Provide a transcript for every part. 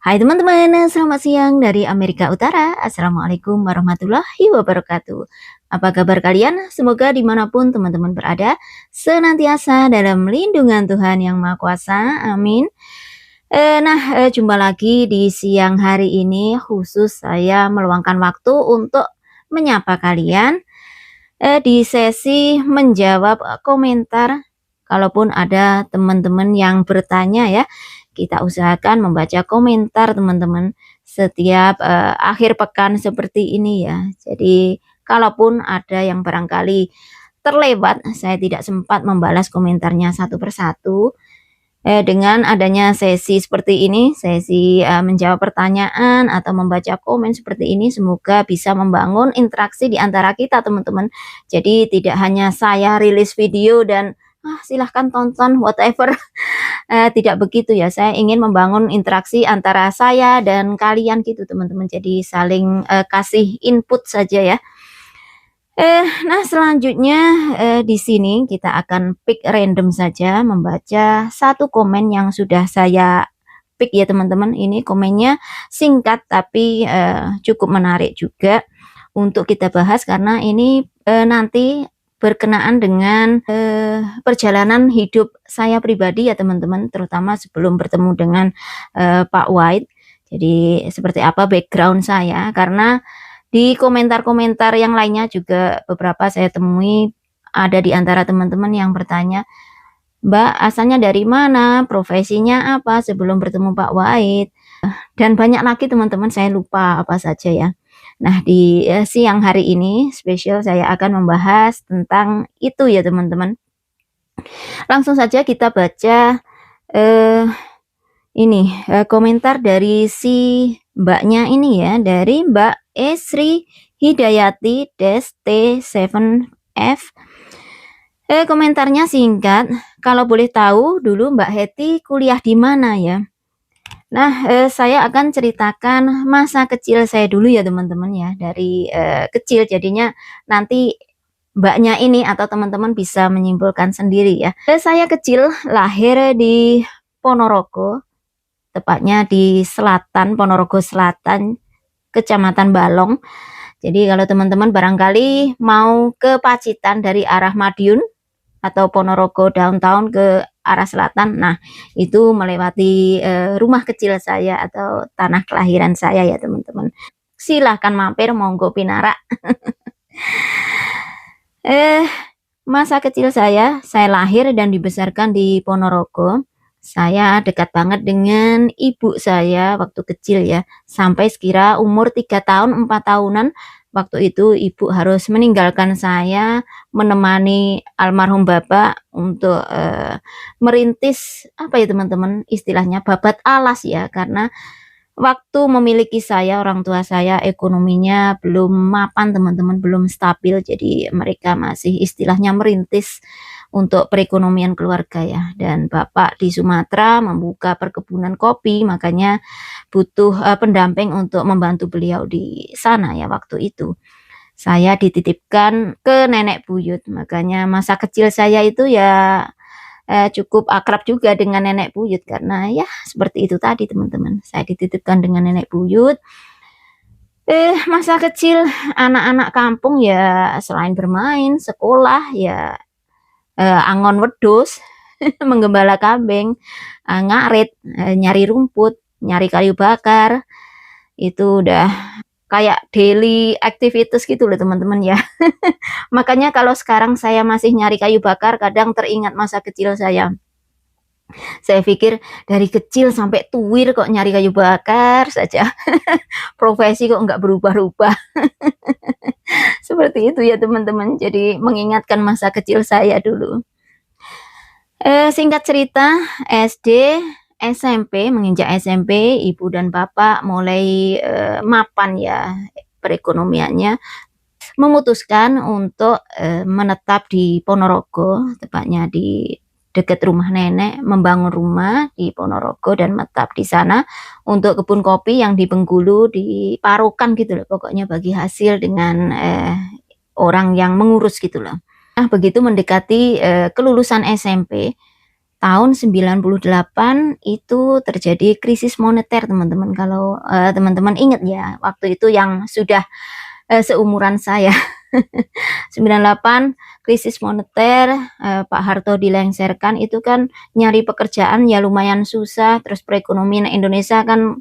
Hai teman-teman, selamat siang dari Amerika Utara. Assalamualaikum warahmatullahi wabarakatuh. Apa kabar kalian? Semoga dimanapun teman-teman berada, senantiasa dalam lindungan Tuhan Yang Maha Kuasa. Amin. Jumpa lagi di siang hari ini. Khusus saya meluangkan waktu untuk menyapa kalian di sesi menjawab komentar. Kalaupun ada teman-teman yang bertanya ya, kita usahakan membaca komentar teman-teman setiap akhir pekan seperti ini ya. Jadi kalaupun ada yang barangkali terlewat, saya tidak sempat membalas komentarnya satu persatu. Dengan adanya sesi seperti ini, sesi menjawab pertanyaan atau membaca komen seperti ini, semoga bisa membangun interaksi di antara kita teman-teman. Jadi tidak hanya saya rilis video dan silahkan tonton whatever. Tidak begitu ya, saya ingin membangun interaksi antara saya dan kalian gitu teman-teman. Jadi saling kasih input saja ya. Selanjutnya di sini kita akan pick random saja membaca satu komen yang sudah saya pick ya teman-teman. Ini komennya singkat tapi cukup menarik juga untuk kita bahas karena ini nanti berkenaan dengan perjalanan hidup saya pribadi ya teman-teman, terutama sebelum bertemu dengan Pak White. Jadi seperti apa background saya, karena di komentar-komentar yang lainnya juga beberapa saya temui ada di antara teman-teman yang bertanya, "Mbak, asalnya dari mana? Profesinya apa sebelum bertemu Pak White?" Dan banyak lagi teman-teman, saya lupa apa saja ya. Nah, di siang hari ini spesial saya akan membahas tentang itu ya teman-teman. Langsung saja kita baca komentar dari si Mbaknya ini ya, dari Mbak Esri Hidayati T7F. Komentarnya singkat, kalau boleh tahu dulu Mbak Heti kuliah di mana ya? Nah, saya akan ceritakan masa kecil saya dulu ya teman-teman ya, dari kecil jadinya nanti Mbaknya ini atau teman-teman bisa menyimpulkan sendiri ya. Saya kecil lahir di Ponorogo, tepatnya di selatan, Ponorogo Selatan, Kecamatan Balong. Jadi kalau teman-teman barangkali mau ke Pacitan dari arah Madiun atau Ponorogo downtown ke arah selatan, nah itu melewati rumah kecil saya atau tanah kelahiran saya ya teman-teman. Silahkan mampir, monggo pinara. Masa kecil saya lahir dan dibesarkan di Ponorogo. Saya dekat banget dengan ibu saya waktu kecil ya, sampai sekira umur 3 tahun, 4 tahunan. Waktu itu ibu harus meninggalkan saya, menemani almarhum bapak untuk merintis apa ya teman-teman, istilahnya babat alas ya, karena waktu memiliki saya, orang tua saya ekonominya belum mapan teman-teman, belum stabil. Jadi mereka masih istilahnya merintis untuk perekonomian keluarga ya. Dan bapak di Sumatera membuka perkebunan kopi, makanya butuh pendamping untuk membantu beliau di sana ya waktu itu. Saya dititipkan ke nenek buyut, makanya masa kecil saya itu ya cukup akrab juga dengan nenek buyut karena ya seperti itu tadi teman-teman, saya dititipkan dengan nenek buyut. Masa kecil anak-anak kampung ya selain bermain, sekolah ya angon wedhus, menggembala kambing, ngarit, nyari rumput, nyari kayu bakar, itu udah kayak daily activities gitu loh teman-teman ya. Makanya kalau sekarang saya masih nyari kayu bakar, kadang teringat masa kecil saya. Saya pikir dari kecil sampai tuwir kok nyari kayu bakar saja. Profesi kok nggak berubah-ubah. Seperti itu ya teman-teman. Jadi mengingatkan masa kecil saya dulu. Singkat cerita, SD, SMP, menginjak SMP, ibu dan bapak mulai mapan ya perekonomiannya, memutuskan untuk menetap di Ponorogo, tepatnya di dekat rumah nenek, membangun rumah di Ponorogo dan menetap di sana untuk kebun kopi yang di Bengkulu diparukan gitu loh, pokoknya bagi hasil dengan orang yang mengurus gitu loh. Nah, begitu mendekati kelulusan SMP, tahun 98 itu terjadi krisis moneter teman-teman, kalau teman-teman ingat ya, waktu itu yang sudah seumuran saya. 98 krisis moneter, Pak Harto dilengsarkan, itu kan nyari pekerjaan ya lumayan susah, terus perekonomian Indonesia kan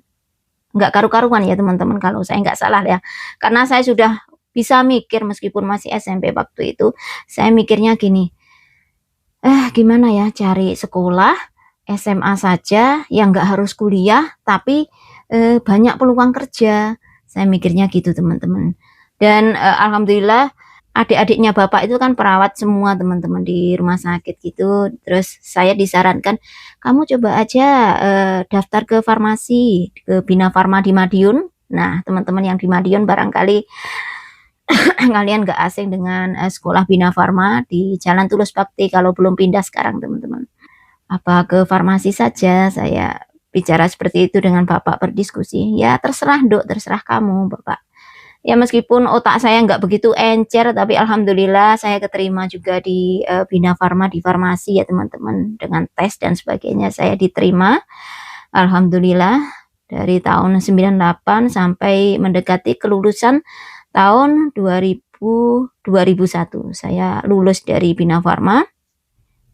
nggak karu-karuan ya teman-teman, kalau saya nggak salah ya. Karena saya sudah bisa mikir meskipun masih SMP waktu itu, saya mikirnya gini, gimana ya cari sekolah SMA saja yang nggak harus kuliah, tapi banyak peluang kerja. Saya mikirnya gitu teman-teman. Dan alhamdulillah adik-adiknya bapak itu kan perawat semua teman-teman di rumah sakit gitu. Terus saya disarankan, kamu coba aja daftar ke farmasi, ke Bina Farma di Madiun. Nah teman-teman yang di Madiun barangkali kalian gak asing dengan sekolah Bina Farma di Jalan Tulus Bakti kalau belum pindah sekarang teman-teman. Apa ke farmasi saja, saya bicara seperti itu dengan bapak berdiskusi. Ya terserah dok, terserah kamu bapak. Ya meskipun otak saya nggak begitu encer, tapi alhamdulillah saya keterima juga di Bina Farma di farmasi ya teman-teman. Dengan tes dan sebagainya saya diterima. Alhamdulillah dari tahun 98 sampai mendekati kelulusan tahun 2001 saya lulus dari Bina Farma.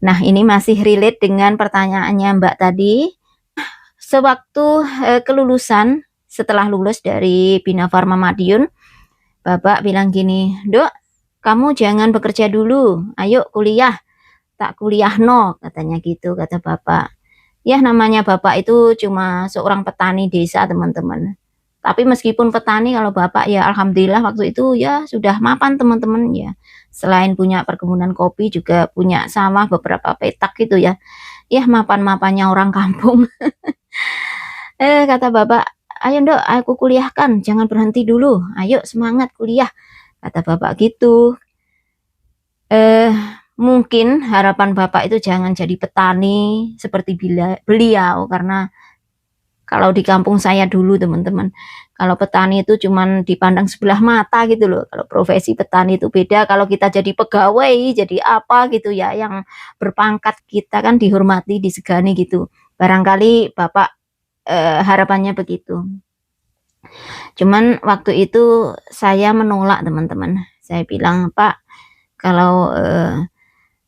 Nah ini masih relate dengan pertanyaannya Mbak tadi. Sewaktu kelulusan, setelah lulus dari Bina Farma Madiun, bapak bilang gini, dok kamu jangan bekerja dulu, ayo kuliah, tak kuliah no, katanya gitu, kata bapak. Ya namanya bapak itu cuma seorang petani desa teman-teman. Tapi meskipun petani, kalau bapak ya alhamdulillah waktu itu ya sudah mapan teman-teman ya. Selain punya perkebunan kopi juga punya sawah beberapa petak gitu ya. Ya mapan-mapannya orang kampung. Kata bapak, ayo dok aku kuliahkan, jangan berhenti dulu, ayo semangat kuliah, kata bapak gitu. Mungkin harapan bapak itu jangan jadi petani seperti beliau, karena kalau di kampung saya dulu teman-teman, kalau petani itu cuman dipandang sebelah mata gitu loh. Kalau profesi petani itu beda, kalau kita jadi pegawai, jadi apa gitu ya, yang berpangkat kita kan dihormati, disegani gitu. Barangkali bapak harapannya begitu. Cuman waktu itu saya menolak teman-teman. Saya bilang, Pak, kalau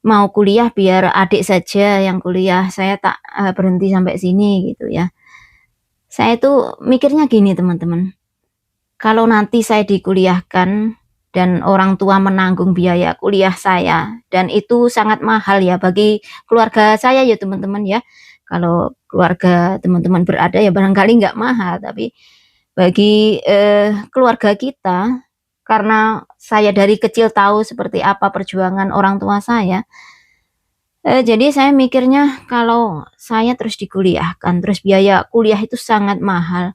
mau kuliah biar adik saja yang kuliah, saya tak berhenti sampai sini gitu ya. Saya tuh mikirnya gini teman-teman, kalau nanti saya dikuliahkan dan orang tua menanggung biaya kuliah saya, dan itu sangat mahal ya bagi keluarga saya ya teman-teman ya. Kalau keluarga teman-teman berada ya barangkali nggak mahal, tapi bagi keluarga kita, karena saya dari kecil tahu seperti apa perjuangan orang tua saya, jadi saya mikirnya kalau saya terus dikuliahkan, terus biaya kuliah itu sangat mahal.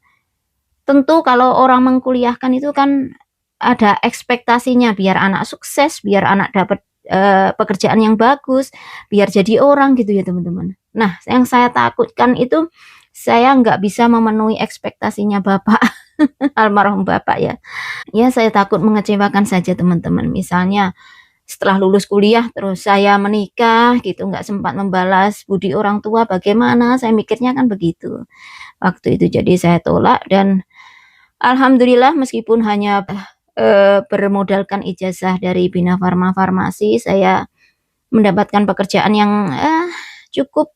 Tentu kalau orang mengkuliahkan itu kan ada ekspektasinya biar anak sukses, biar anak dapat pekerjaan yang bagus, biar jadi orang gitu ya teman-teman. Nah yang saya takutkan itu saya nggak bisa memenuhi ekspektasinya bapak, almarhum bapak ya. Ya saya takut mengecewakan saja teman-teman. Misalnya setelah lulus kuliah terus saya menikah gitu, nggak sempat membalas budi orang tua, bagaimana, saya mikirnya kan begitu waktu itu. Jadi saya tolak, dan alhamdulillah meskipun hanya bermodalkan ijazah dari Bina Farma Farmasi, saya mendapatkan pekerjaan yang cukup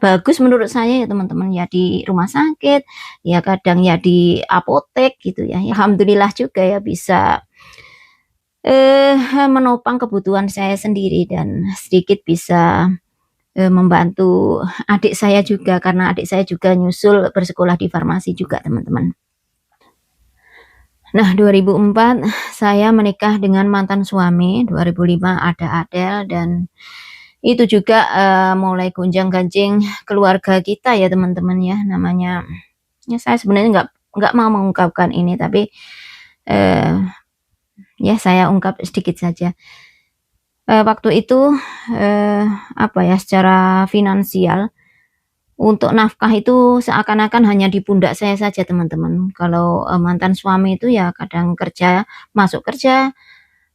bagus menurut saya ya teman-teman, ya di rumah sakit, ya kadang ya di apotek gitu ya. Alhamdulillah juga ya bisa menopang kebutuhan saya sendiri, dan sedikit bisa membantu adik saya juga, karena adik saya juga nyusul bersekolah di farmasi juga teman-teman. Nah 2004 saya menikah dengan mantan suami, 2005 ada Adel, dan itu juga mulai gonjang-ganjing keluarga kita ya teman-teman ya. Namanya ya saya sebenarnya nggak mau mengungkapkan ini, tapi ya saya ungkap sedikit saja. Waktu itu apa ya, secara finansial untuk nafkah itu seakan-akan hanya di pundak saya saja teman-teman. Kalau mantan suami itu ya kadang kerja, masuk kerja,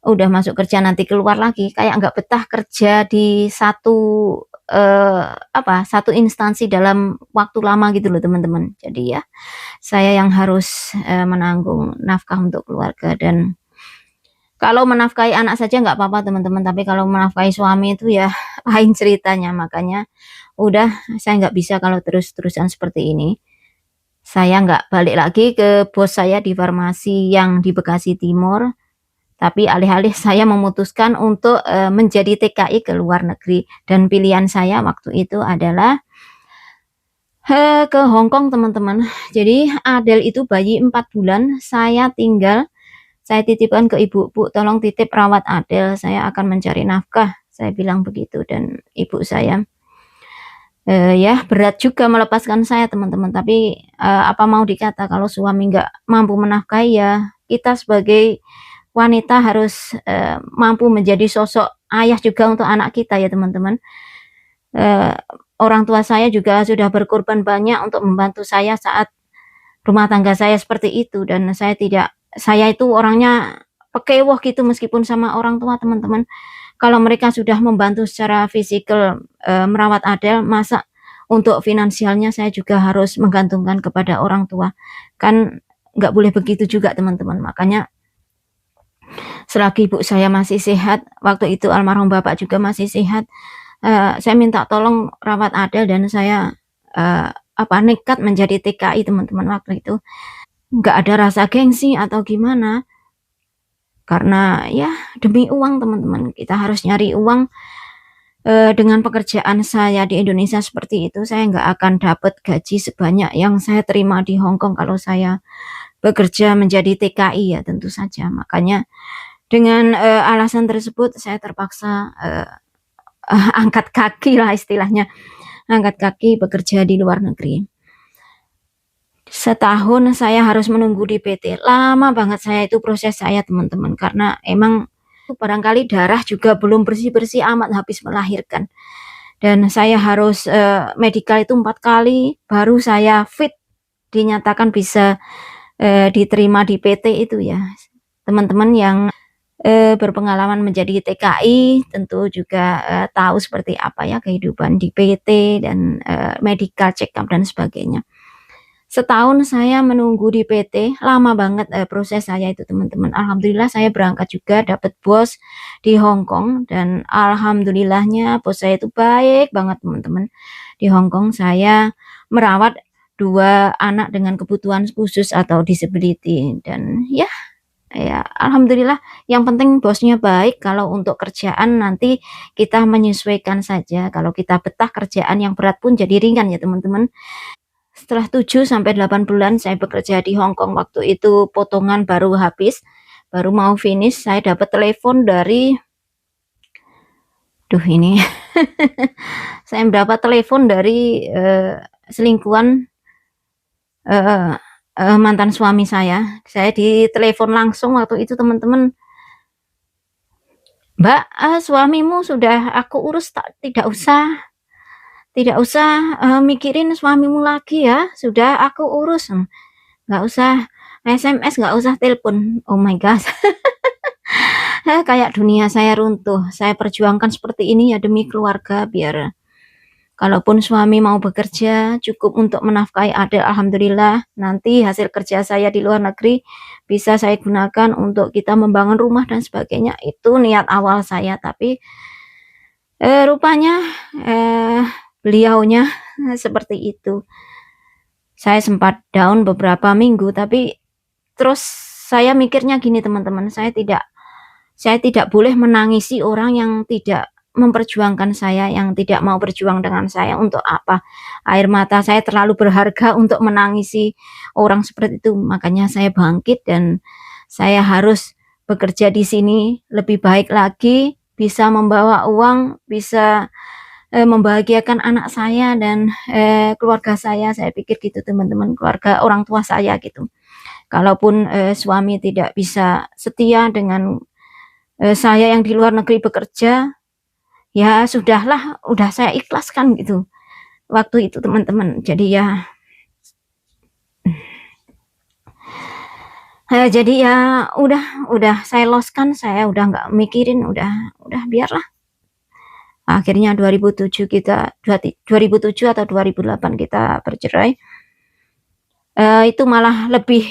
udah masuk kerja nanti keluar lagi, kayak nggak betah kerja di satu satu instansi dalam waktu lama gitu loh teman-teman. Jadi ya saya yang harus, menanggung nafkah untuk keluarga. Dan kalau menafkahi anak saja nggak apa-apa teman-teman, tapi kalau menafkahi suami itu ya lain ceritanya. Makanya udah saya nggak bisa kalau terus-terusan seperti ini. Saya nggak balik lagi ke bos saya di farmasi yang di Bekasi Timur, tapi alih-alih saya memutuskan untuk, menjadi TKI ke luar negeri. Dan pilihan saya waktu itu adalah, ke Hong Kong teman-teman. Jadi Adele itu bayi 4 bulan, saya titipkan ke ibu, "Bu, tolong titip rawat Adele, saya akan mencari nafkah," saya bilang begitu. Dan ibu saya, ya berat juga melepaskan saya teman-teman, tapi, apa mau dikata kalau suami nggak mampu menafkahi, ya kita sebagai wanita harus, mampu menjadi sosok ayah juga untuk anak kita ya teman-teman. Eee, Orang tua saya juga sudah berkorban banyak untuk membantu saya saat rumah tangga saya seperti itu. Dan saya itu orangnya pekewoh gitu meskipun sama orang tua teman-teman. Kalau mereka sudah membantu secara fisikal, merawat Adele, masa untuk finansialnya saya juga harus menggantungkan kepada orang tua. Kan nggak boleh begitu juga teman-teman. Makanya selagi ibu saya masih sehat, waktu itu almarhum bapak juga masih sehat, saya minta tolong rawat Adele. Dan saya, nekat menjadi TKI teman-teman waktu itu. Nggak ada rasa gengsi atau gimana, karena ya demi uang teman-teman, kita harus nyari uang. Dengan pekerjaan saya di Indonesia seperti itu, saya nggak akan dapat gaji sebanyak yang saya terima di Hong Kong kalau saya bekerja menjadi TKI ya tentu saja. Makanya dengan, alasan tersebut saya terpaksa, angkat kaki lah istilahnya, angkat kaki bekerja di luar negeri. Setahun saya harus menunggu di PT, lama banget saya itu proses saya teman-teman, karena emang barangkali darah juga belum bersih-bersih amat habis melahirkan. Dan saya harus, medikal itu 4 kali baru saya fit, dinyatakan bisa, diterima di PT itu ya. Teman-teman yang, berpengalaman menjadi TKI tentu juga, tahu seperti apa ya kehidupan di PT dan, medical check up dan sebagainya. Setahun saya menunggu di PT, lama banget, proses saya itu teman-teman. Alhamdulillah saya berangkat juga dapat bos di Hong Kong. Dan alhamdulillahnya bos saya itu baik banget teman-teman. Di Hong Kong saya merawat 2 anak dengan kebutuhan khusus atau disability. Dan ya alhamdulillah, yang penting bosnya baik. Kalau untuk kerjaan nanti kita menyesuaikan saja, kalau kita betah kerjaan yang berat pun jadi ringan ya teman-teman. Setelah 7 sampai 8 bulan saya bekerja di Hong Kong, waktu itu potongan baru habis, baru mau finish, saya dapat telepon dari ini saya mendapat telepon dari, selingkuhan, eee mantan suami saya. Saya ditelepon langsung waktu itu teman-teman, "Mbak, suamimu sudah aku urus, tidak usah, mikirin suamimu lagi ya, sudah aku urus, nggak usah SMS, nggak usah telepon." Oh my god, kayak dunia saya runtuh. Saya perjuangkan seperti ini ya demi keluarga, biar kalaupun suami mau bekerja cukup untuk menafkahi adik, alhamdulillah. Nanti hasil kerja saya di luar negeri bisa saya gunakan untuk kita membangun rumah dan sebagainya. Itu niat awal saya, tapi, rupanya, beliaunya seperti itu. Saya sempat down beberapa minggu, tapi terus saya mikirnya gini teman-teman, saya tidak boleh menangisi orang yang tidak memperjuangkan saya, yang tidak mau berjuang dengan saya. Untuk apa? Air mata saya terlalu berharga untuk menangisi orang seperti itu. Makanya saya bangkit dan saya harus bekerja di sini lebih baik lagi, bisa membawa uang, bisa, membahagiakan anak saya dan, keluarga saya pikir gitu teman-teman, keluarga orang tua saya gitu. Kalaupun, suami tidak bisa setia dengan, saya yang di luar negeri bekerja, ya sudahlah, udah saya ikhlaskan gitu, waktu itu teman-teman. Jadi ya udah saya loskan, saya udah nggak mikirin, udah biarlah, Akhirnya 2007 kita 2007 atau 2008 kita bercerai. Itu malah lebih,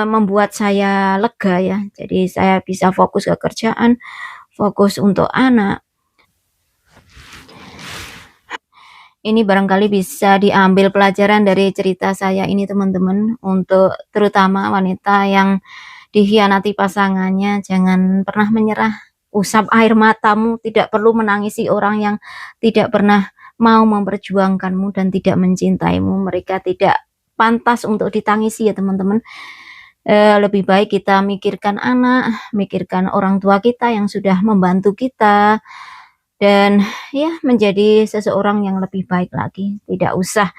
membuat saya lega ya. Jadi saya bisa fokus ke kerjaan, fokus untuk anak. Ini barangkali bisa diambil pelajaran dari cerita saya ini teman-teman, untuk terutama wanita yang dikhianati pasangannya, jangan pernah menyerah. Usap air matamu, tidak perlu menangisi orang yang tidak pernah mau memperjuangkanmu dan tidak mencintaimu. Mereka tidak pantas untuk ditangisi ya teman-teman. Lebih baik kita mikirkan anak, mikirkan orang tua kita yang sudah membantu kita, dan ya menjadi seseorang yang lebih baik lagi. Tidak usah,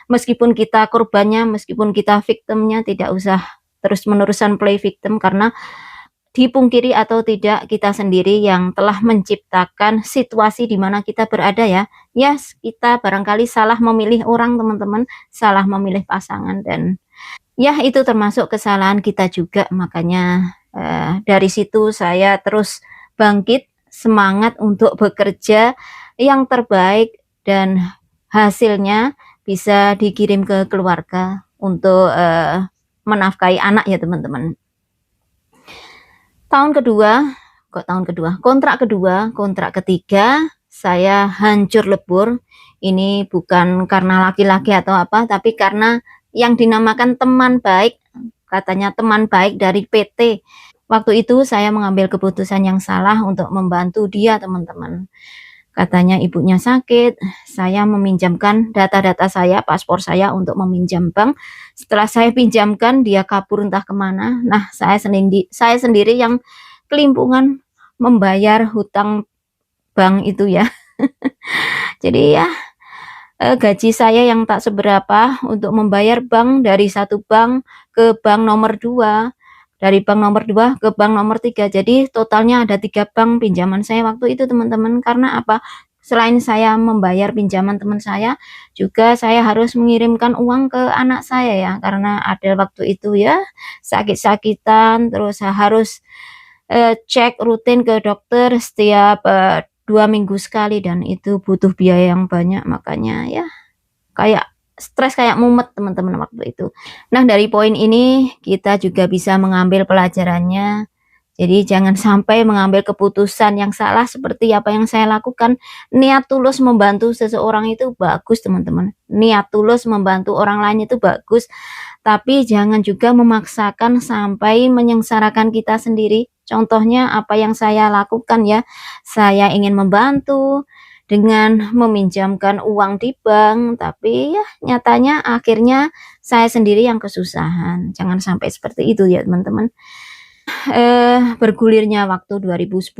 meskipun kita korbannya, meskipun kita victimnya, tidak usah terus-menerusan play victim, karena dipungkiri atau tidak, kita sendiri yang telah menciptakan situasi di mana kita berada ya. Yes, kita barangkali salah memilih orang teman-teman, salah memilih pasangan, dan ya itu termasuk kesalahan kita juga. Makanya dari situ saya terus bangkit, semangat untuk bekerja yang terbaik, dan hasilnya bisa dikirim ke keluarga untuk menafkahi anak ya teman-teman. Tahun kedua, kontrak ketiga, saya hancur lebur. Ini bukan karena laki-laki atau apa, tapi karena yang dinamakan teman baik, katanya teman baik dari PT. Waktu itu saya mengambil keputusan yang salah untuk membantu dia teman-teman. Katanya ibunya sakit, saya meminjamkan data-data saya, paspor saya untuk meminjam bank. Setelah saya pinjamkan, dia kabur entah kemana. Nah, saya sendiri yang kelimpungan membayar hutang bank itu ya. Jadi ya, gaji saya yang tak seberapa untuk membayar bank, dari satu bank ke bank nomor 2, dari bank nomor 2 ke bank nomor 3. Jadi totalnya ada 3 bank pinjaman saya waktu itu teman-teman. Karena apa? Selain saya membayar pinjaman teman saya, juga saya harus mengirimkan uang ke anak saya ya, karena ada waktu itu ya sakit-sakitan, terus saya harus cek rutin ke dokter setiap 2 minggu sekali, dan itu butuh biaya yang banyak. Makanya ya kayak stres, kayak mumet teman-teman waktu itu. Nah, dari poin ini kita juga bisa mengambil pelajarannya. Jadi jangan sampai mengambil keputusan yang salah seperti apa yang saya lakukan. Niat tulus membantu seseorang itu bagus teman-teman. Niat tulus membantu orang lain itu bagus. Tapi jangan juga memaksakan sampai menyengsarakan kita sendiri. Contohnya apa yang saya lakukan ya. Saya ingin membantu dengan meminjamkan uang di bank, tapi ya nyatanya akhirnya saya sendiri yang kesusahan. Jangan sampai seperti itu ya teman-teman. Bergulirnya waktu 2010,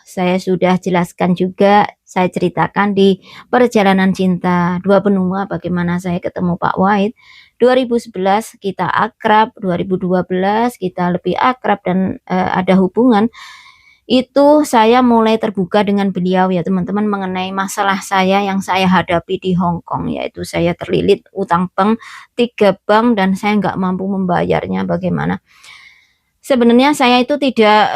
saya sudah jelaskan juga, saya ceritakan di perjalanan cinta dua benua bagaimana saya ketemu Pak Wahid. 2011 kita akrab, 2012 kita lebih akrab dan ada hubungan. Itu saya mulai terbuka dengan beliau ya teman-teman, mengenai masalah saya yang saya hadapi di Hong Kong, yaitu saya terlilit utang bank 3 bank dan saya nggak mampu membayarnya. Bagaimana? Sebenarnya saya itu tidak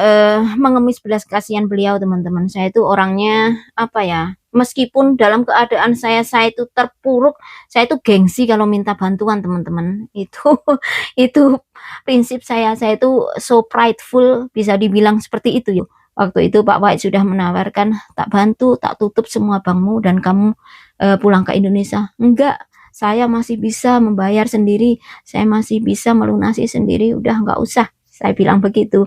mengemis belas kasihan beliau teman-teman. Saya itu orangnya apa ya, meskipun dalam keadaan saya itu terpuruk, saya itu gengsi kalau minta bantuan teman-teman. Itu itu prinsip saya itu so prideful, bisa dibilang seperti itu ya. Waktu itu Pak Wahid sudah menawarkan, "Tak bantu, tak tutup semua bankmu dan kamu pulang ke Indonesia." Enggak, saya masih bisa membayar sendiri, saya masih bisa melunasi sendiri, udah nggak usah. Saya bilang begitu.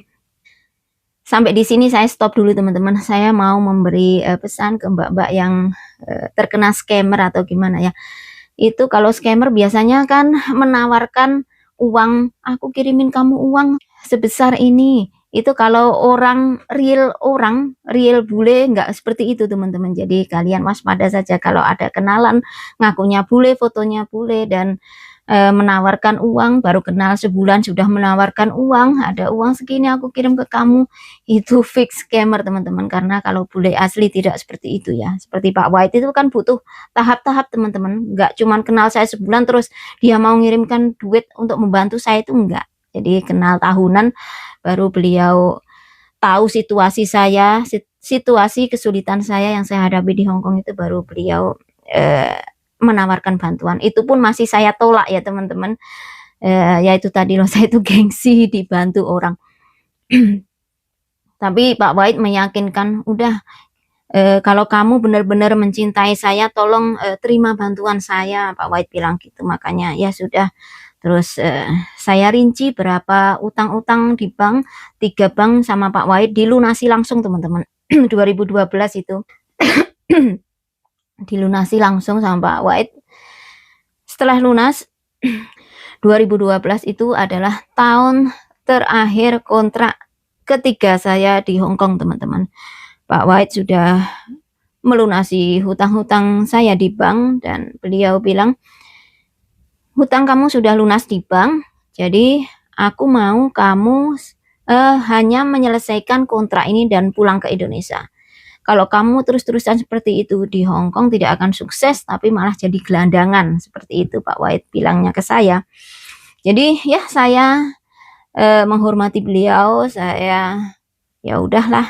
Sampai di sini saya stop dulu teman-teman. Saya mau memberi pesan ke mbak-mbak yang terkena scammer atau gimana ya. Itu kalau scammer biasanya kan menawarkan uang, "Aku kirimin kamu uang sebesar ini." Itu kalau orang real bule nggak seperti itu teman-teman. Jadi kalian waspada saja kalau ada kenalan ngakunya bule, fotonya bule, dan menawarkan uang, baru kenal sebulan sudah menawarkan uang, "Ada uang segini aku kirim ke kamu." Itu fix scammer teman-teman, karena kalau bule asli tidak seperti itu ya. Seperti Pak Wahid itu kan butuh tahap-tahap teman-teman, nggak cuman kenal saya sebulan terus dia mau ngirimkan duit untuk membantu saya, itu enggak. Jadi kenal tahunan baru beliau tahu situasi saya, situasi kesulitan saya yang saya hadapi di Hong Kong itu baru beliau menawarkan bantuan. Itu pun masih saya tolak ya teman-teman. Ya itu tadi loh, saya itu gengsi dibantu orang. Tapi Pak Wahid meyakinkan, udah kalau kamu benar-benar mencintai saya, tolong terima bantuan saya, Pak Wahid bilang gitu. Makanya ya sudah. Terus saya rinci berapa utang-utang di bank, 3 bank sama Pak Wahid dilunasi langsung teman-teman. 2012 itu dilunasi langsung sama Pak Wahid. Setelah lunas 2012 itu adalah tahun terakhir kontrak ketiga saya di Hong Kong teman-teman. Pak Wahid sudah melunasi hutang-hutang saya di bank dan beliau bilang, hutang kamu sudah lunas di bank, jadi aku mau kamu hanya menyelesaikan kontrak ini dan pulang ke Indonesia. Kalau kamu terus-terusan seperti itu di Hong Kong tidak akan sukses, tapi malah jadi gelandangan. Seperti itu Pak Wahid bilangnya ke saya. Jadi ya saya menghormati beliau, saya ya udahlah,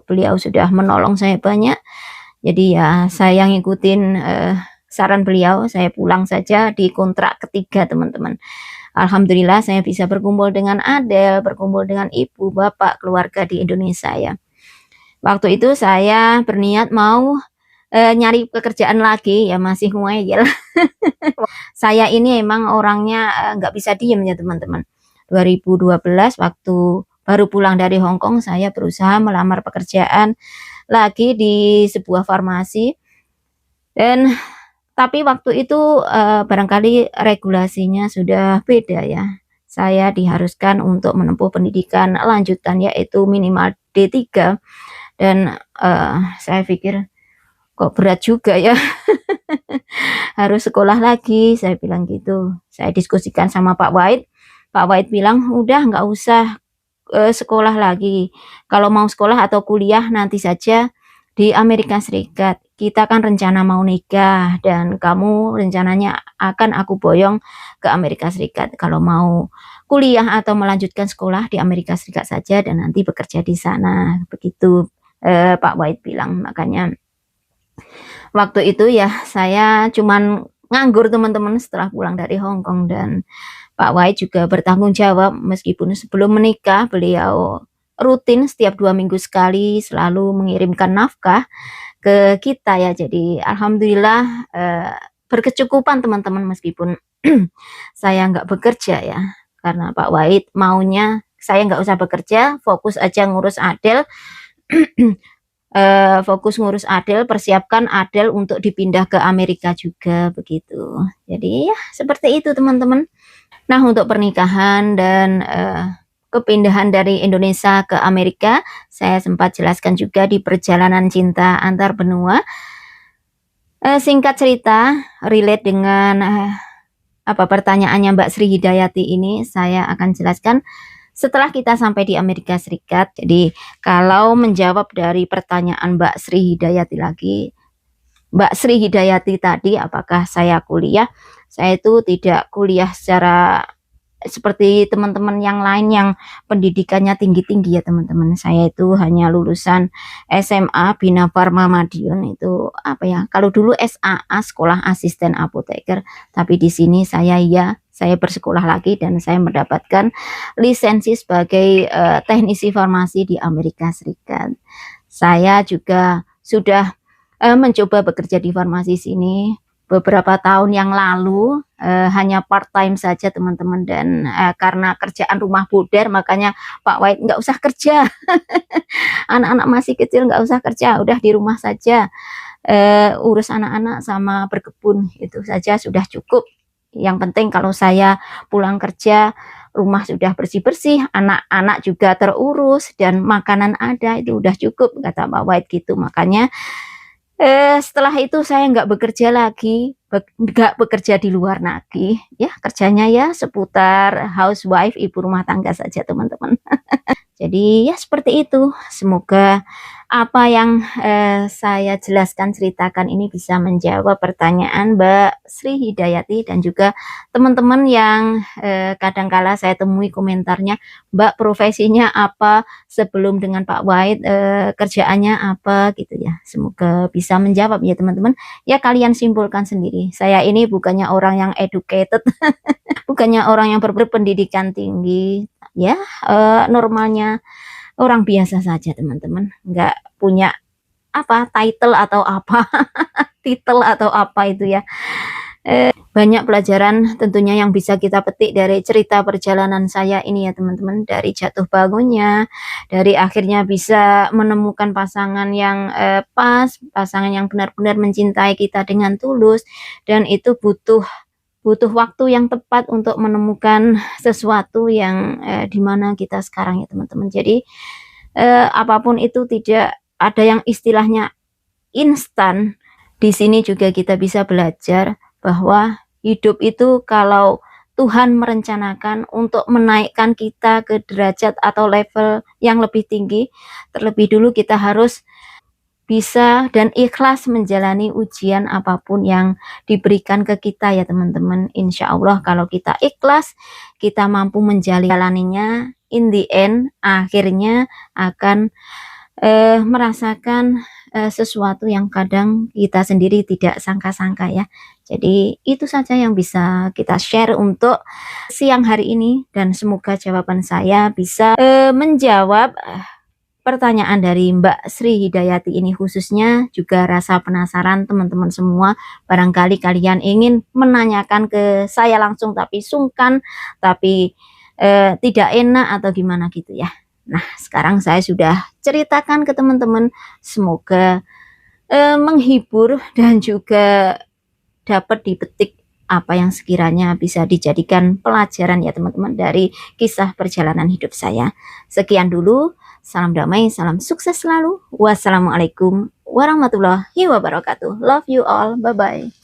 beliau sudah menolong saya banyak. Jadi ya saya ngikutin saran beliau, saya pulang saja di kontrak ketiga teman-teman. Alhamdulillah saya bisa berkumpul dengan Adel, berkumpul dengan ibu, bapak, keluarga di Indonesia ya. Waktu itu saya berniat mau nyari pekerjaan lagi, ya masih ngeyel. Saya ini emang orangnya nggak bisa diem ya teman-teman. 2012 waktu baru pulang dari Hong Kong, saya berusaha melamar pekerjaan lagi di sebuah farmasi. Dan tapi waktu itu barangkali regulasinya sudah beda ya. Saya diharuskan untuk menempuh pendidikan lanjutan yaitu minimal D3. Dan saya pikir kok berat juga ya. Harus sekolah lagi, saya bilang gitu. Saya diskusikan sama Pak Wahid. Pak Wahid bilang udah nggak usah sekolah lagi. Kalau mau sekolah atau kuliah nanti saja di Amerika Serikat. Kita kan rencana mau nikah dan kamu rencananya akan aku boyong ke Amerika Serikat. Kalau mau kuliah atau melanjutkan sekolah di Amerika Serikat saja dan nanti bekerja di sana. Begitu Pak Wahid bilang. Makanya waktu itu ya saya cuman nganggur teman-teman setelah pulang dari Hong Kong. Dan Pak Wahid juga bertanggung jawab, meskipun sebelum menikah beliau rutin setiap 2 minggu sekali selalu mengirimkan nafkah ke kita ya. Jadi alhamdulillah berkecukupan teman-teman, meskipun saya nggak bekerja ya, karena Pak Wahid maunya saya nggak usah bekerja, fokus aja ngurus Adel. Fokus ngurus Adel, persiapkan Adel untuk dipindah ke Amerika juga, begitu. Jadi ya seperti itu teman-teman. Nah untuk pernikahan dan kepindahan dari Indonesia ke Amerika, saya sempat jelaskan juga di perjalanan cinta antar benua. Singkat cerita, relate dengan pertanyaannya Mbak Sri Hidayati ini, saya akan jelaskan setelah kita sampai di Amerika Serikat. Jadi kalau menjawab dari pertanyaan Mbak Sri Hidayati lagi, Mbak Sri Hidayati tadi apakah saya kuliah, saya itu tidak kuliah secara seperti teman-teman yang lain yang pendidikannya tinggi-tinggi ya teman-teman. Saya itu hanya lulusan SMA Bina Farma Madiun, itu apa ya, kalau dulu SAA Sekolah Asisten Apoteker, tapi di sini saya bersekolah lagi dan saya mendapatkan lisensi sebagai teknisi farmasi di Amerika Serikat. Saya juga sudah mencoba bekerja di farmasi sini beberapa tahun yang lalu, hanya part time saja teman-teman. Dan karena kerjaan rumah bodar, makanya Pak Wahid nggak usah kerja. Anak-anak masih kecil nggak usah kerja, udah di rumah saja, urus anak-anak sama berkebun, itu saja sudah cukup. Yang penting kalau saya pulang kerja, rumah sudah bersih-bersih, anak-anak juga terurus, dan makanan ada, itu udah cukup, kata Pak Wahid gitu. Makanya setelah itu saya nggak bekerja lagi, nggak bekerja di luar lagi, ya kerjanya ya seputar housewife, ibu rumah tangga saja teman-teman. Jadi ya seperti itu. Semoga apa yang saya jelaskan, ceritakan ini bisa menjawab pertanyaan Mbak Sri Hidayati dan juga teman-teman yang kadangkala saya temui komentarnya, Mbak profesinya apa, sebelum dengan Pak Wahid kerjaannya apa gitu ya. Semoga bisa menjawab ya teman-teman. Ya kalian simpulkan sendiri. Saya ini bukannya orang yang educated, bukannya orang yang berpendidikan tinggi. Ya, normalnya orang biasa saja teman-teman, nggak punya apa, title atau apa, titel atau apa itu ya. Banyak pelajaran tentunya yang bisa kita petik dari cerita perjalanan saya ini ya teman-teman, dari jatuh bangunnya, dari akhirnya bisa menemukan pasangan yang pas, pasangan yang benar-benar mencintai kita dengan tulus, dan itu butuh butuh waktu yang tepat untuk menemukan sesuatu yang dimana kita sekarang ya teman-teman. Jadi apapun itu tidak ada yang istilahnya instan. Di sini juga kita bisa belajar bahwa hidup itu kalau Tuhan merencanakan untuk menaikkan kita ke derajat atau level yang lebih tinggi, terlebih dulu kita harus bisa dan ikhlas menjalani ujian apapun yang diberikan ke kita ya teman-teman. Insya Allah kalau kita ikhlas, kita mampu menjalaninya, in the end akhirnya akan merasakan sesuatu yang kadang kita sendiri tidak sangka-sangka ya. Jadi itu saja yang bisa kita share untuk siang hari ini, dan semoga jawaban saya bisa menjawab pertanyaan dari Mbak Sri Hidayati ini, khususnya juga rasa penasaran teman-teman semua. Barangkali kalian ingin menanyakan ke saya langsung tapi sungkan, tapi tidak enak atau gimana gitu ya. Nah, sekarang saya sudah ceritakan ke teman-teman, semoga menghibur dan juga dapat dipetik apa yang sekiranya bisa dijadikan pelajaran ya teman-teman dari kisah perjalanan hidup saya. Sekian dulu, salam damai, salam sukses selalu. Wassalamualaikum warahmatullahi wabarakatuh. Love you all, bye-bye.